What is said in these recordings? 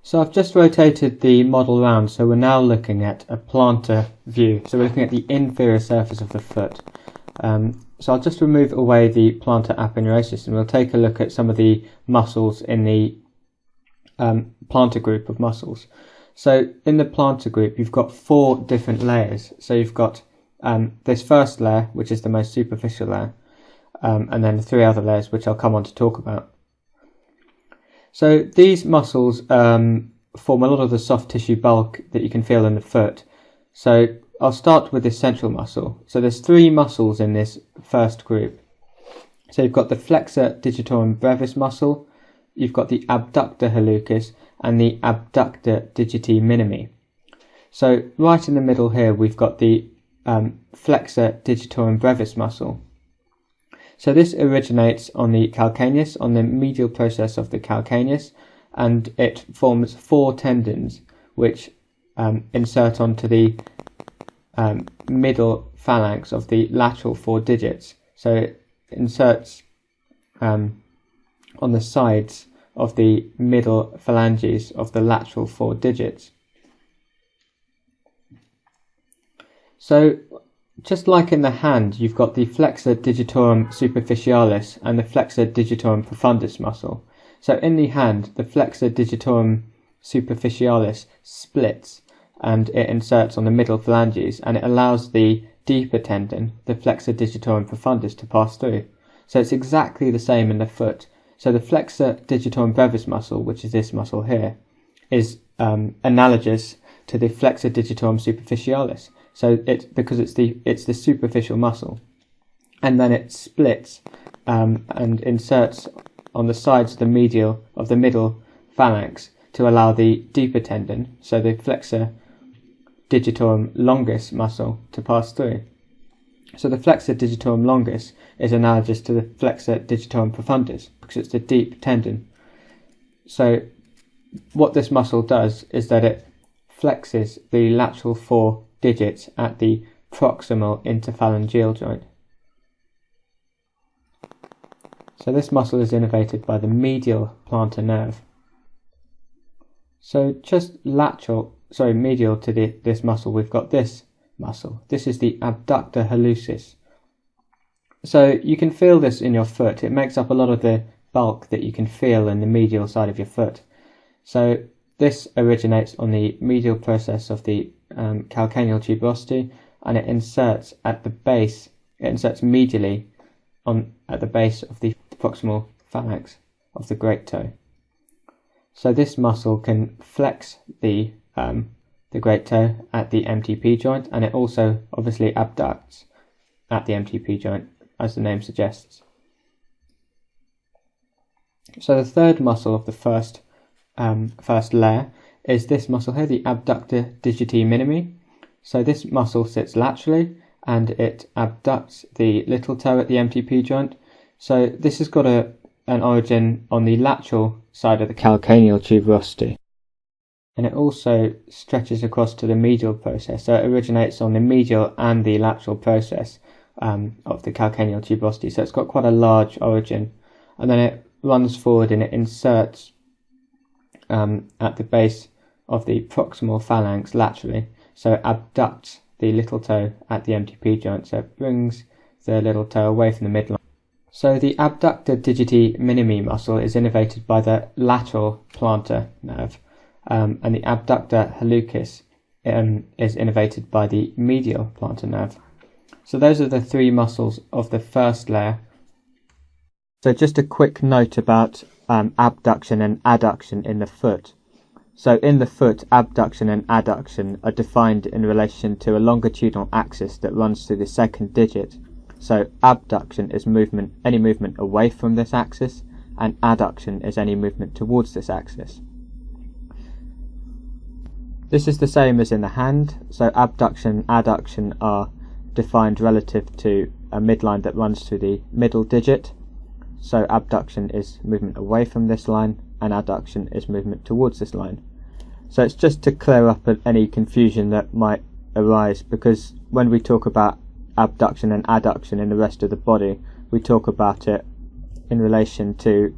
So I've just rotated the model round, so we're now looking at a plantar view. So we're looking at the inferior surface of the foot. So I'll just remove away the plantar aponeurosis and we'll take a look at some of the muscles in the plantar group of muscles. So in the plantar group you've got 4 different layers. So you've got this first layer, which is the most superficial layer, and then 3 other layers which I'll come on to talk about. So these muscles form a lot of the soft tissue bulk that you can feel in the foot. So I'll start with this central muscle. So there's 3 muscles in this first group. So you've got the flexor digitorum brevis muscle, you've got the abductor hallucis, and the abductor digiti minimi. So right in the middle here we've got the flexor digitorum brevis muscle. So this originates on the calcaneus, on the medial process of the calcaneus, and it forms 4 tendons which insert onto the middle phalanx of the lateral 4 digits. So it inserts on the sides of the middle phalanges of the lateral 4 digits. So just like in the hand, you've got the flexor digitorum superficialis and the flexor digitorum profundus muscle. So in the hand, the flexor digitorum superficialis splits and it inserts on the middle phalanges, and it allows the deeper tendon, the flexor digitorum profundus, to pass through. So it's exactly the same in the foot. So the flexor digitorum brevis muscle, which is this muscle here, is analogous to the flexor digitorum superficialis. So because it's the superficial muscle, and then it splits and inserts on the sides of the middle phalanx to allow the deeper tendon, so the flexor digitorum longus muscle, to pass through. So the flexor digitorum longus is analogous to the flexor digitorum profundus because it's the deep tendon. So what this muscle does is that it flexes the lateral 4 digits at the proximal interphalangeal joint. So this muscle is innervated by the medial plantar nerve. So just medial to this muscle, we've got this muscle. This is the abductor hallucis. So you can feel this in your foot. It makes up a lot of the bulk that you can feel in the medial side of your foot. So this originates on the medial process of the calcaneal tuberosity, and it inserts at the base. It inserts medially at the base of the proximal phalanx of the great toe. So this muscle can flex the great toe at the MTP joint, and it also obviously abducts at the MTP joint, as the name suggests. So the third muscle of the first layer is this muscle here, the abductor digiti minimi. So this muscle sits laterally and it abducts the little toe at the MTP joint. So this has got an origin on the lateral side of the calcaneal tuberosity, and it also stretches across to the medial process. So it originates on the medial and the lateral process of the calcaneal tuberosity. So it's got quite a large origin, and then it runs forward and it inserts at the base of the proximal phalanx laterally. So it abducts the little toe at the MTP joint, so it brings the little toe away from the midline. So the abductor digiti minimi muscle is innervated by the lateral plantar nerve, and the abductor hallucis is innervated by the medial plantar nerve. So those are the 3 muscles of the first layer. So just a quick note about abduction and adduction in the foot. So in the foot, abduction and adduction are defined in relation to a longitudinal axis that runs through the 2nd digit. So abduction is any movement away from this axis, and adduction is any movement towards this axis. This is the same as in the hand. So abduction and adduction are defined relative to a midline that runs through the middle digit. So abduction is movement away from this line, and adduction is movement towards this line. So it's just to clear up any confusion that might arise, because when we talk about abduction and adduction in the rest of the body, we talk about it in relation to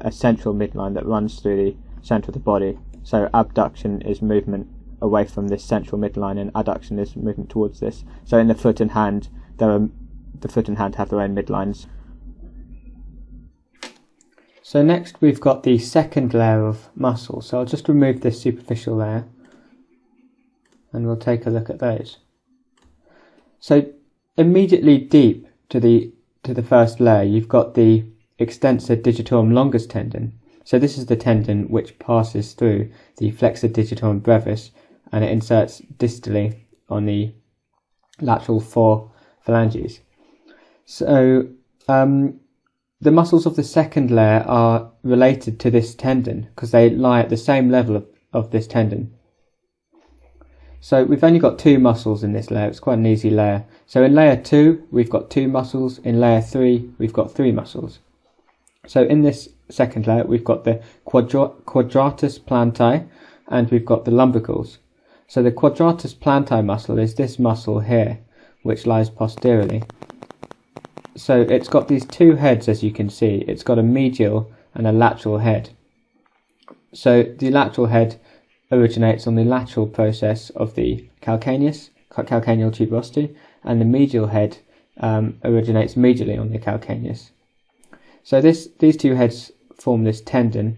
a central midline that runs through the centre of the body, So abduction is movement away from this central midline, and adduction is movement towards this. So in the foot and hand, the foot and hand have their own midlines. So next we've got the second layer of muscle. So I'll just remove this superficial layer and we'll take a look at those. So immediately deep to the first layer, you've got the extensor digitorum longus tendon. So this is the tendon which passes through the flexor digitorum brevis and it inserts distally on the lateral 4 phalanges. So the muscles of the second layer are related to this tendon because they lie at the same level of this tendon. So we've only got 2 muscles in this layer. It's quite an easy layer. So in layer 2 we've got 2 muscles. In layer 3 we've got 3 muscles. So in this second layer we've got the quadratus plantae and we've got the lumbricals. So the quadratus plantae muscle is this muscle here which lies posteriorly. So it's got these 2 heads, as you can see. It's got a medial and a lateral head. So the lateral head originates on the lateral process of the calcaneal tuberosity, and the medial head originates medially on the calcaneus. So these 2 heads form this tendon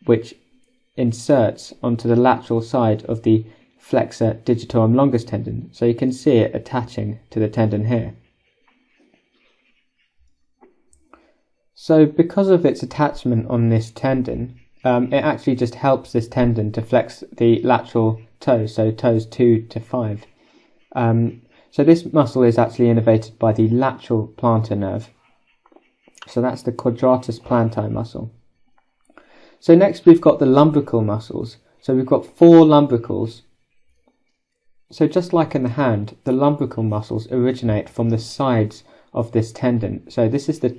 which inserts onto the lateral side of the flexor digitorum longus tendon. So you can see it attaching to the tendon here. So because of its attachment on this tendon, it actually just helps this tendon to flex the lateral toes, so toes 2 to 5. So this muscle is actually innervated by the lateral plantar nerve. So that's the quadratus plantae muscle. So next we've got the lumbrical muscles. So we've got 4 lumbricals. So just like in the hand, the lumbrical muscles originate from the sides of this tendon. So this is the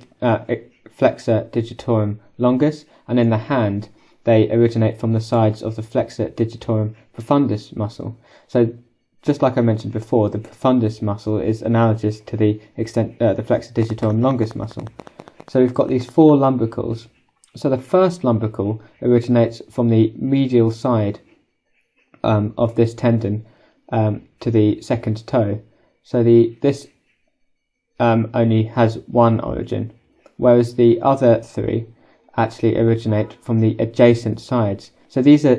flexor digitorum longus, and in the hand they originate from the sides of the flexor digitorum profundus muscle. So just like I mentioned before, the profundus muscle is analogous to the flexor digitorum longus muscle. So we've got these 4 lumbricals. So the first lumbrical originates from the medial side of this tendon to the second toe. So this only has one origin, whereas the other 3 actually originate from the adjacent sides. So these are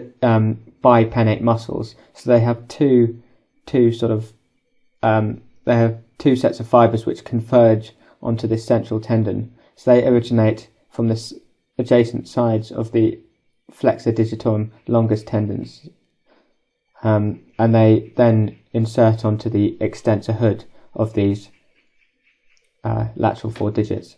bipennate muscles. So they have two sets of fibers which converge onto this central tendon. So they originate from the adjacent sides of the flexor digitorum longus tendons, and they then insert onto the extensor hood of these lateral 4 digits.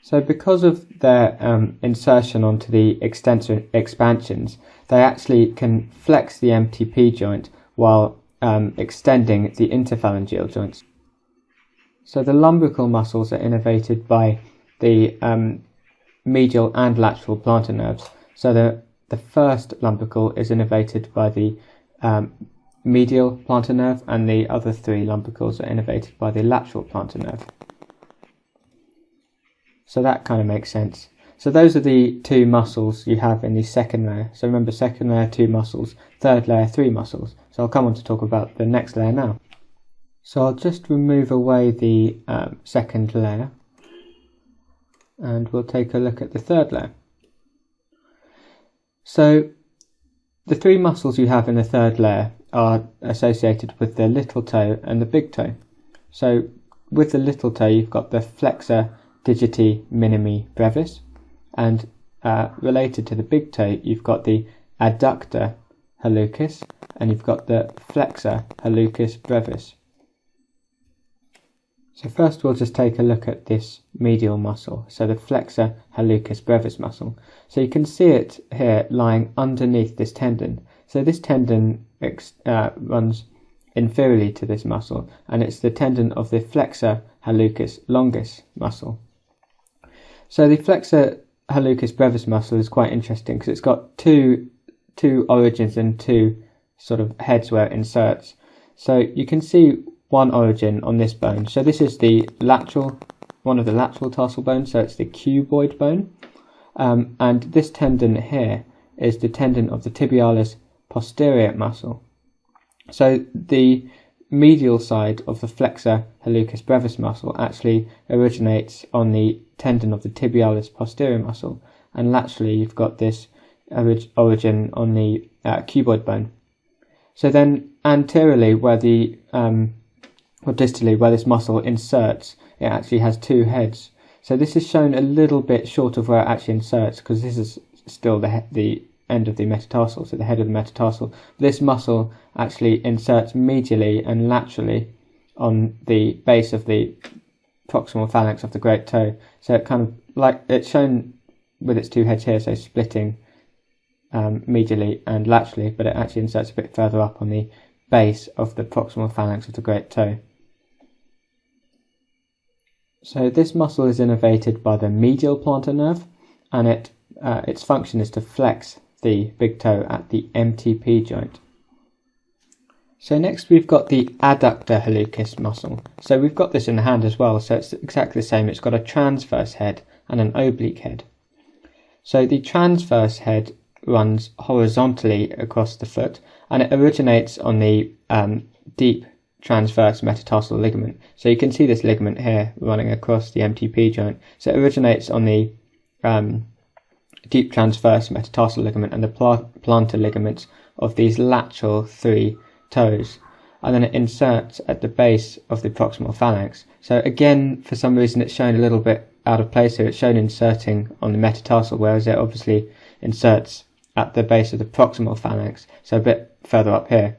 So because of their insertion onto the extensor expansions, they actually can flex the MTP joint while extending the interphalangeal joints. So the lumbrical muscles are innervated by the medial and lateral plantar nerves. So the first lumbrical is innervated by the medial plantar nerve, and the other 3 lumbricals are innervated by the lateral plantar nerve. So that kind of makes sense. So those are the 2 muscles you have in the second layer. So remember, second layer 2 muscles, third layer 3 muscles. So I'll come on to talk about the next layer now. So I'll just remove away the second layer and we'll take a look at the third layer. So the 3 muscles you have in the third layer are associated with the little toe and the big toe. So with the little toe you've got the flexor digiti minimi brevis, and related to the big toe you've got the adductor hallucis and you've got the flexor hallucis brevis. So first we'll just take a look at this medial muscle, so the flexor hallucis brevis muscle. So you can see it here lying underneath this tendon. So this tendon runs inferiorly to this muscle, and it's the tendon of the flexor hallucis longus muscle. So the flexor hallucis brevis muscle is quite interesting because it's got two origins and 2 sort of heads where it inserts. So you can see one origin on this bone. So this is the one of the lateral tarsal bones, so it's the cuboid bone. And this tendon here is the tendon of the tibialis posterior muscle. So the medial side of the flexor hallucis brevis muscle actually originates on the tendon of the tibialis posterior muscle, and laterally you've got this origin on the cuboid bone. So then anteriorly, where the or distally where this muscle inserts, it actually has two heads. So this is shown a little bit short of where it actually inserts, because this is still the end of the metatarsal, so the head of the metatarsal. This muscle actually inserts medially and laterally on the base of the proximal phalanx of the great toe. So it kind of like it's shown with its two heads here, so splitting medially and laterally, but it actually inserts a bit further up on the base of the proximal phalanx of the great toe. So this muscle is innervated by the medial plantar nerve, and its function is to flex the big toe at the MTP joint. So next we've got the adductor hallucis muscle. So we've got this in the hand as well, so it's exactly the same. It's got a transverse head and an oblique head. So the transverse head runs horizontally across the foot, and it originates on the deep transverse metatarsal ligament. So you can see this ligament here running across the MTP joint. So it originates on the deep transverse metatarsal ligament and the plantar ligaments of these lateral three toes, and then it inserts at the base of the proximal phalanx. So again, for some reason it's shown a little bit out of place here. It's shown inserting on the metatarsal, whereas it obviously inserts at the base of the proximal phalanx, so a bit further up here.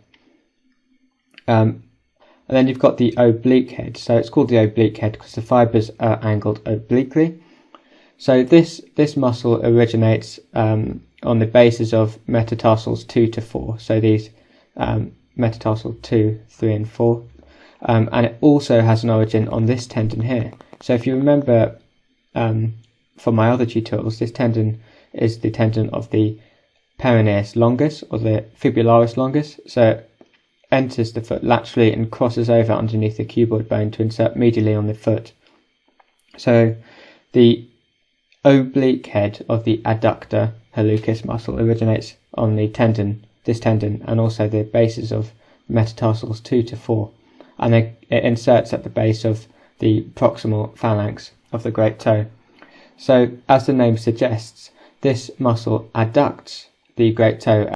And then you've got the oblique head. So it's called the oblique head because the fibres are angled obliquely. So this muscle originates on the bases of metatarsals 2 to 4. So these metatarsal 2, 3 and 4. And it also has an origin on this tendon here. So if you remember from my other tutorials, this tendon is the tendon of the peroneus longus, or the fibularis longus. So it enters the foot laterally and crosses over underneath the cuboid bone to insert medially on the foot. So the oblique head of the adductor hallucis muscle originates on the tendon, this tendon, and also the bases of metatarsals 2 to 4, and it inserts at the base of the proximal phalanx of the great toe. So as the name suggests, this muscle adducts the great toe